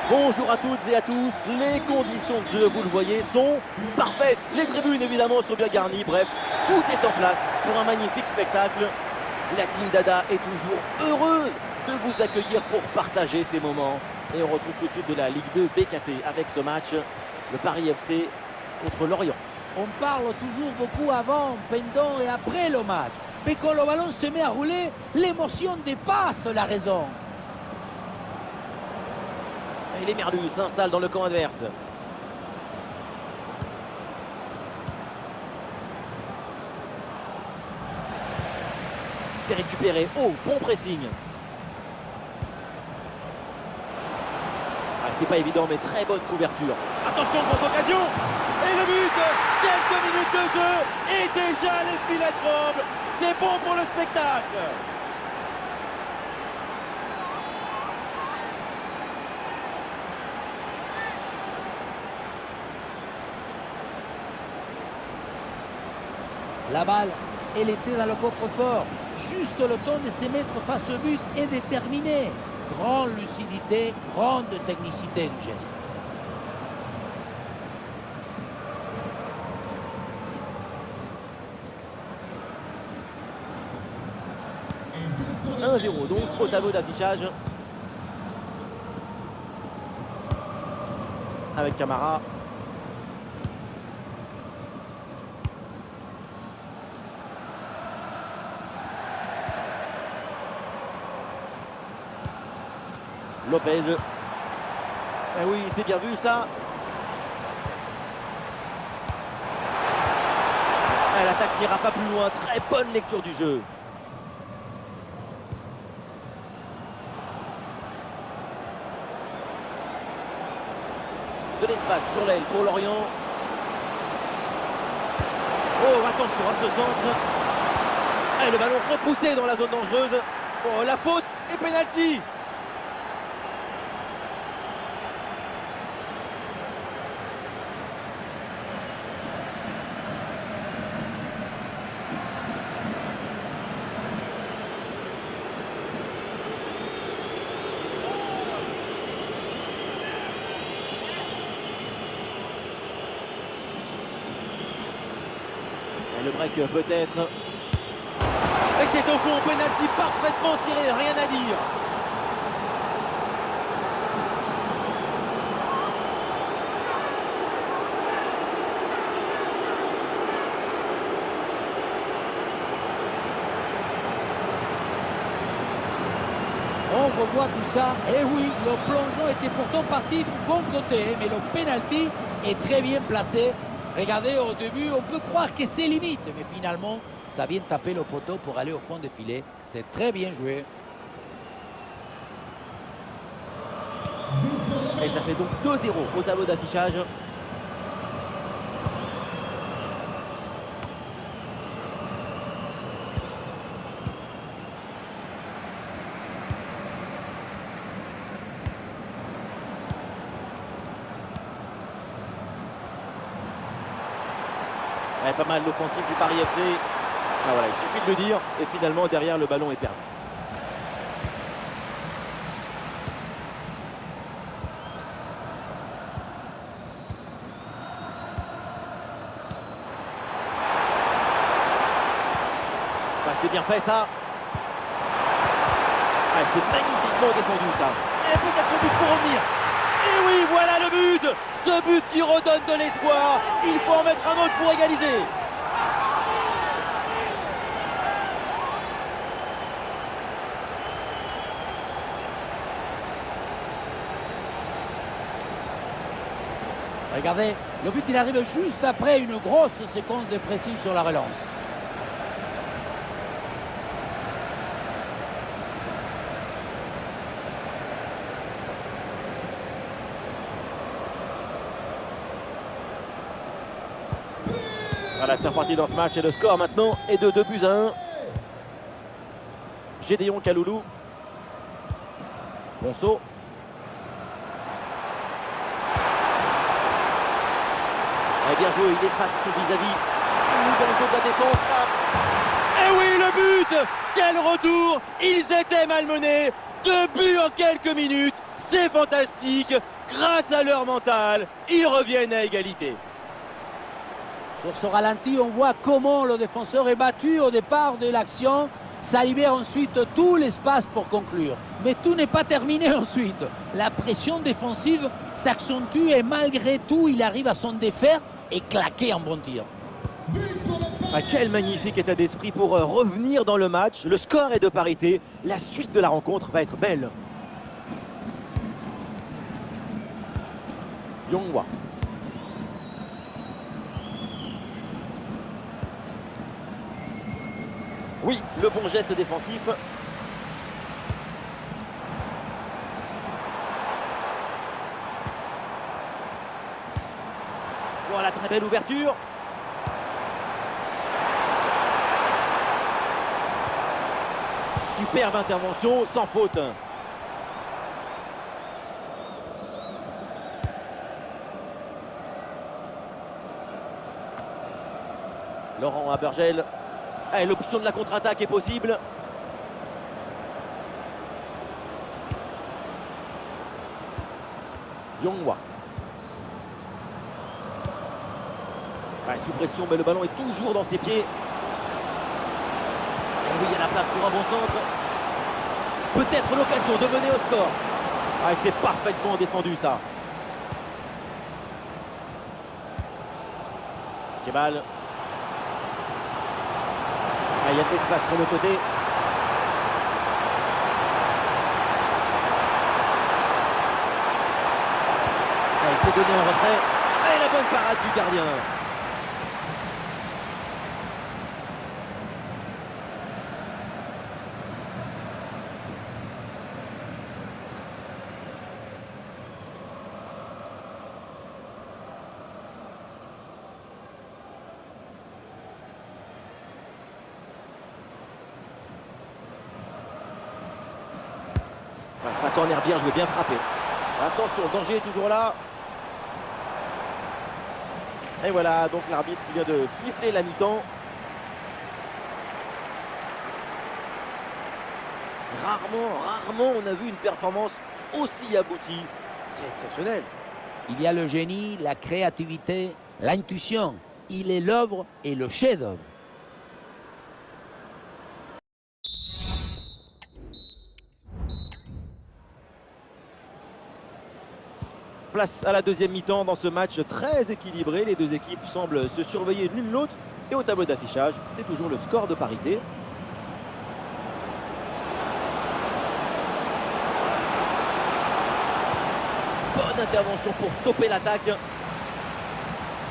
Bonjour à toutes et à tous, les conditions de jeu, vous le voyez, sont parfaites. Les tribunes évidemment sont bien garnies, bref, tout est en place pour un magnifique spectacle. La team Dada est toujours heureuse de vous accueillir pour partager ces moments. Et on retrouve tout de suite de la Ligue 2 BKT avec ce match, le Paris FC contre Lorient. On parle toujours beaucoup avant, pendant et après le match. Mais quand le ballon se met à rouler, l'émotion dépasse la raison. Et les Merlus s'installent dans le camp adverse. C'est récupéré. Oh, bon pressing. Ah, c'est pas évident, mais très bonne couverture. Attention, grosse occasion. Et le but. Quelques minutes de jeu. Et déjà les filets tremblent. C'est bon pour le spectacle. La balle, elle était dans le coffre-fort. Juste le temps de se mettre face au but et de terminer. Grande lucidité, grande technicité du geste. 1-0 donc au tableau d'affichage. Avec Camara. Lopez. Eh oui, c'est bien vu ça. L'attaque n'ira pas plus loin. Très bonne lecture du jeu. De l'espace sur l'aile pour Lorient. Oh, attention à ce centre. Et le ballon repoussé dans la zone dangereuse. Oh, la faute et pénalty. Le break peut-être. Et c'est au fond, penalty parfaitement tiré, rien à dire. On revoit tout ça. Et oui, le plongeon était pourtant parti du bon côté, mais le penalty est très bien placé. Regardez, au début, on peut croire que c'est limite, mais finalement, ça vient taper le poteau pour aller au fond du filet. C'est très bien joué. Et ça fait donc 2-0 au tableau d'affichage. Ouais, pas mal l'offensive du Paris FC. Ah, voilà, il suffit de le dire. Et finalement, derrière, le ballon est perdu. Bah, c'est bien fait, ça. Ah, c'est magnifiquement défendu, ça. Et peut-être le but pour revenir. Et oui, voilà le but. Ce but qui redonne de l'espoir. Il faut en mettre un autre pour égaliser. Regardez, le but il arrive juste après une grosse séquence de pressing sur la relance. Voilà, c'est reparti dans ce match et le score maintenant est de 2-1. Gédéon Kaloulou. Bon saut. Et bien joué, il efface son vis-à-vis. Dans le dos de la défense, là. Et oui, le but. Quel retour. Ils étaient malmenés. 2 buts en quelques minutes. C'est fantastique. Grâce à leur mental, ils reviennent à égalité. Sur ce ralenti, on voit comment le défenseur est battu au départ de l'action. Ça libère ensuite tout l'espace pour conclure. Mais tout n'est pas terminé ensuite. La pression défensive s'accentue et malgré tout, il arrive à s'en défaire et claquer un bon tir. Ah, quel magnifique état d'esprit pour revenir dans le match. Le score est de parité. La suite de la rencontre va être belle. Yonghwa. Oui, le bon geste défensif. Voilà, très belle ouverture. Superbe intervention, sans faute. Laurent Abergel. Ah, l'option de la contre-attaque est possible. Yonghwa. Ah, sous pression, mais le ballon est toujours dans ses pieds. Et oui, il y a la place pour un bon centre. Peut-être l'occasion de mener au score. Ah, c'est parfaitement défendu, ça. Kebal. Ah, il y a de l'espace sur le côté. Ah, il s'est donné en retrait. Et la bonne parade du gardien. Ouais, c'est un corner bien joué, bien frappé. Attention, le danger est toujours là. Et voilà, donc l'arbitre qui vient de siffler la mi-temps. Rarement on a vu une performance aussi aboutie. C'est exceptionnel. Il y a le génie, la créativité, l'intuition. Il est l'œuvre et le chef-d'œuvre. Place à la deuxième mi-temps dans ce match très équilibré. Les deux équipes semblent se surveiller l'une l'autre. Et au tableau d'affichage, c'est toujours le score de parité. Bonne intervention pour stopper l'attaque.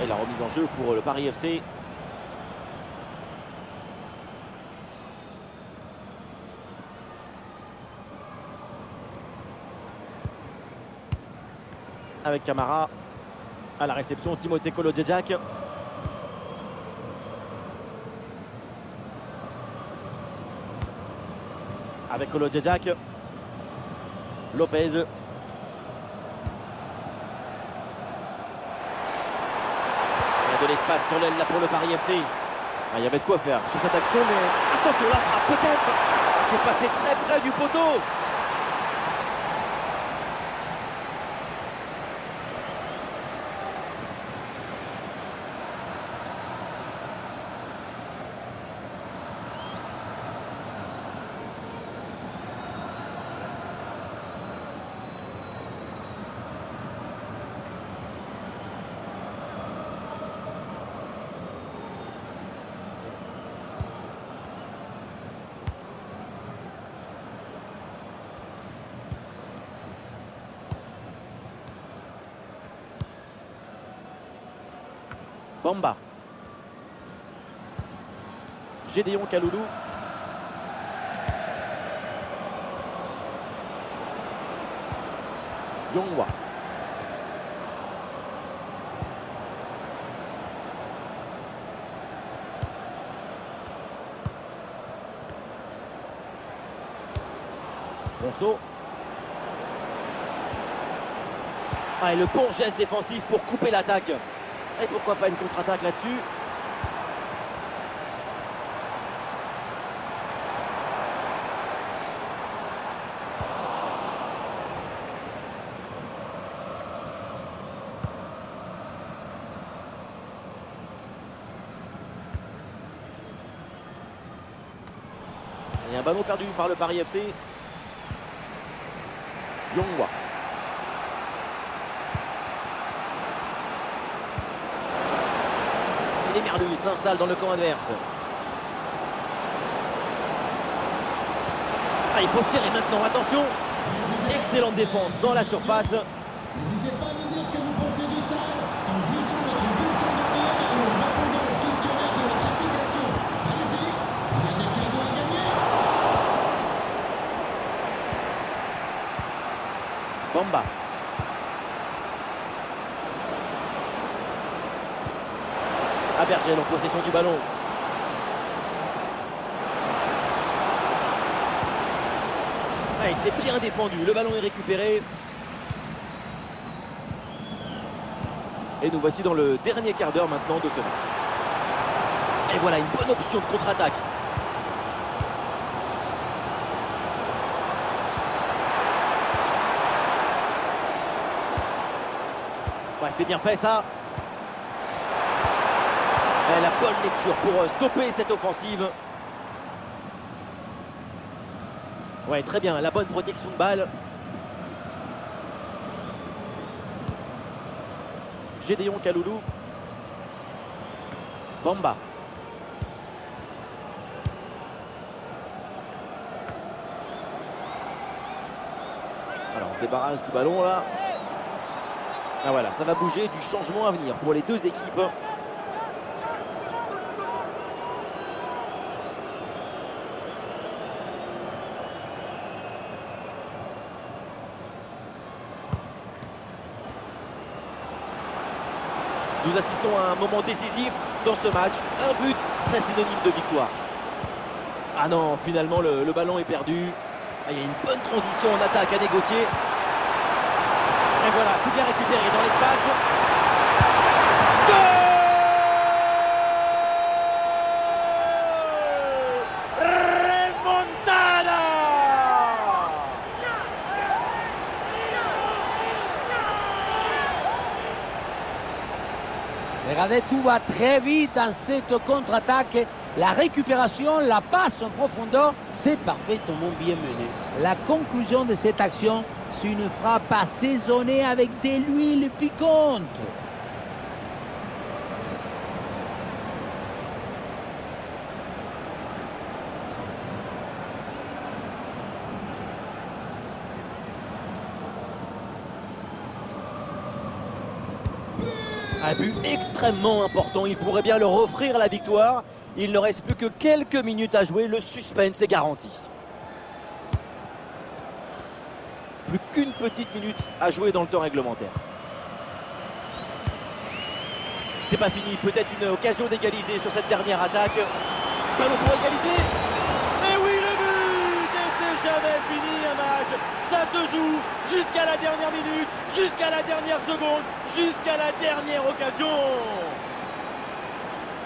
Et la remise en jeu pour le Paris FC. Avec Camara. À la réception, Timothée Kolo-Djedjak. Avec Kolo-Djedjak. Lopez. Il y a de l'espace sur l'aile là pour le Paris FC. Ah, il y avait de quoi faire sur cette action, mais attention, la frappe peut-être. C'est passé très près du poteau. Bamba. Gédéon Kaloulou. Yonghwa. Bonso. Ah, et le bon geste défensif pour couper l'attaque. Et pourquoi pas une contre-attaque là-dessus. Et un ballon perdu par le Paris FC. Yongwa. Et les Merlus s'installent dans le camp adverse. Ah, il faut tirer maintenant, attention. Excellente défense dans la surface. N'hésitez pas à nous dire ce que vous pensez du stade en glissant notre bulletin de mail et en répondant au questionnaire de notre application. Allez-y, il y a des cadeaux à gagner. Bamba. Abergel en possession du ballon. Ah, il s'est bien défendu, le ballon est récupéré. Et nous voici dans le dernier quart d'heure maintenant de ce match. Et voilà une bonne option de contre-attaque. Ouais, c'est bien fait ça. Et la bonne lecture pour stopper cette offensive. Ouais, très bien, la bonne protection de balle. Gédéon Kaloulou. Bamba. Alors on se débarrasse du ballon là. Ah voilà, ça va bouger, du changement à venir pour les deux équipes. Nous assistons à un moment décisif dans ce match. Un but serait synonyme de victoire. Ah non, finalement le ballon est perdu. Ah, il y a une bonne transition en attaque à négocier. Et voilà, c'est bien récupéré dans l'espace. Goal! Remontada! Regardez, tout va très vite dans cette contre-attaque. La récupération, la passe en profondeur, c'est parfaitement bien mené. La conclusion de cette action, c'est une frappe assaisonnée avec de l'huile piquante. Un but extrêmement important, il pourrait bien leur offrir la victoire. Il ne reste plus que quelques minutes à jouer, le suspense est garanti. Plus qu'une petite minute à jouer dans le temps réglementaire. C'est pas fini, peut-être une occasion d'égaliser sur cette dernière attaque. Ballon pour égaliser. Et oui, le but! Et c'est jamais fini un match. Ça se joue jusqu'à la dernière minute, jusqu'à la dernière seconde, jusqu'à la dernière occasion.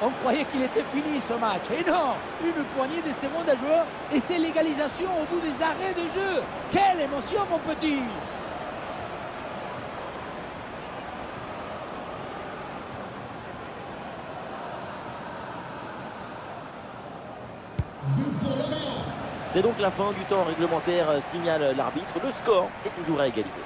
On croyait qu'il était fini ce match. Et non, une poignée de secondes à jouer et c'est l'égalisation au bout des arrêts de jeu. Quelle émotion, mon petit! But pour Lorient. C'est donc la fin du temps réglementaire, signale l'arbitre. Le score est toujours à égalité.